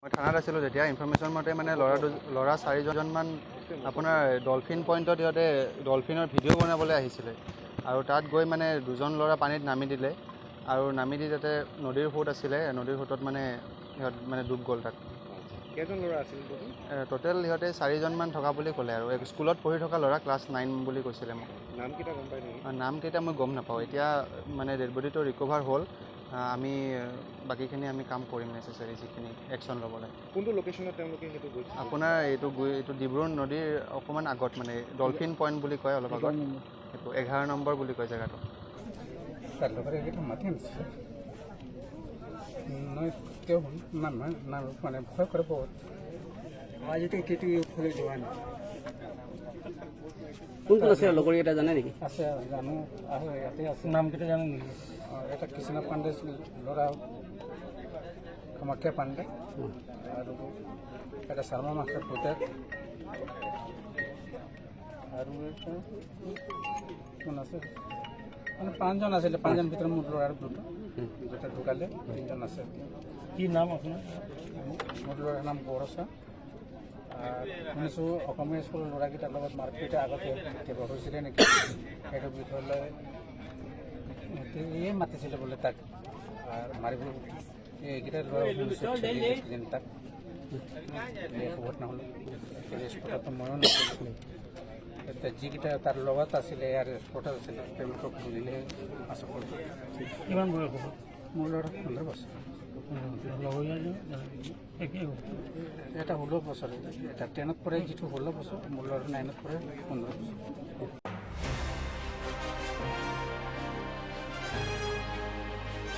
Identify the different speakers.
Speaker 1: মই থানাত আছিলোঁ তেতিয়া ইনফৰমেশ্যন মতে মানে ল'ৰা 4জনমান আপোনাৰ ডলফিন পইণ্টত সিহঁতে ডলফিনৰ ভিডিঅ' বনাবলৈ আহিছিলে আৰু তাত গৈ মানে 2জন ল'ৰা পানীত নামি দিলে আৰু নামি দি তাতে নদীৰ সোঁত আছিলে নদীৰ সোঁতত মানে সিহঁত মানে ডুব গ'ল তাত।
Speaker 2: কেইজন ল'ৰা আছিল
Speaker 1: টোটেল সিহঁতে 4জনমান থকা বুলি ক'লে আৰু স্কুলত পঢ়ি থকা ল'ৰা ক্লাছ 9 বুলি কৈছিলে মোক।
Speaker 2: নামকেইটা গম পাই নেকি?
Speaker 1: নামকেইটা মই গম নাপাওঁ এতিয়া মানে ডেড বডিটো ৰিকভাৰ হ'ল আমি বাকীখিনি আমি কাম কৰিম নেচেচাৰী যিখিনি একশ্যন ল'বলৈ।
Speaker 2: কোনটো লোকেশ্যনত তেওঁলোকে সেইটো গৈছে?
Speaker 1: আপোনাৰ এইটো ডিব্ৰু নদীৰ অকণমান আগত মানে ডলফিন পইণ্ট বুলি কয় অলপ আগত এইটো 11 নম্বৰ বুলি কয় জেগাটো।
Speaker 3: মানে ভয় কৰে বহুত আজিতে কেটি ফুলে যোৱা নাই
Speaker 4: কোন কোন আছে লগৰকেইটা জানে নেকি?
Speaker 3: আছে জানো আৰু ইয়াতে আছে
Speaker 4: নামকেইটা জানে নেকি?
Speaker 3: এটা কৃষ্ণ পাণ্ডে ল'ৰা কামাখ্যা পাণ্ডে আৰু এটা শৰ্মা মাষ্টৰ পুতেক আৰু কোন আছে মানে 5জন আছিলে 5জন ভিতৰত মোৰ ল'ৰাৰ দুটা যেটা ঢুকালে 3জন আছে।
Speaker 4: কি নাম আপোনাৰ?
Speaker 3: মোৰ ল'ৰাৰ নাম বৰষা। শুনিছোঁ অসমীয়া স্কুলৰ ল'ৰাকেইটাৰ লগত মাৰপিট আগতে কিবা হৈছিলে নেকি সেইটো বিষয়লৈ মাতিছিলে বোলে তাক আৰু মাৰিব এইকেইটা ল'ৰা শুনিছোঁ তাক খবৰ নহ'লে স্পটতো ময়ো নাছিলোঁ এতিয়া যিকেইটা তাৰ লগত আছিলে ইয়াৰ স্পটত আছিলে তেওঁলোকক বুজিলে আশা কৰিছোঁ।
Speaker 4: কিমান বয়স হ'ব?
Speaker 3: মোৰ ল'ৰা 15 বছৰ। এটা 16 বছৰ এটা 10ত পঢ়ে যিটো 16 বছৰ মোৰ ল'ৰা 9ত পঢ়ে 15 বছৰ।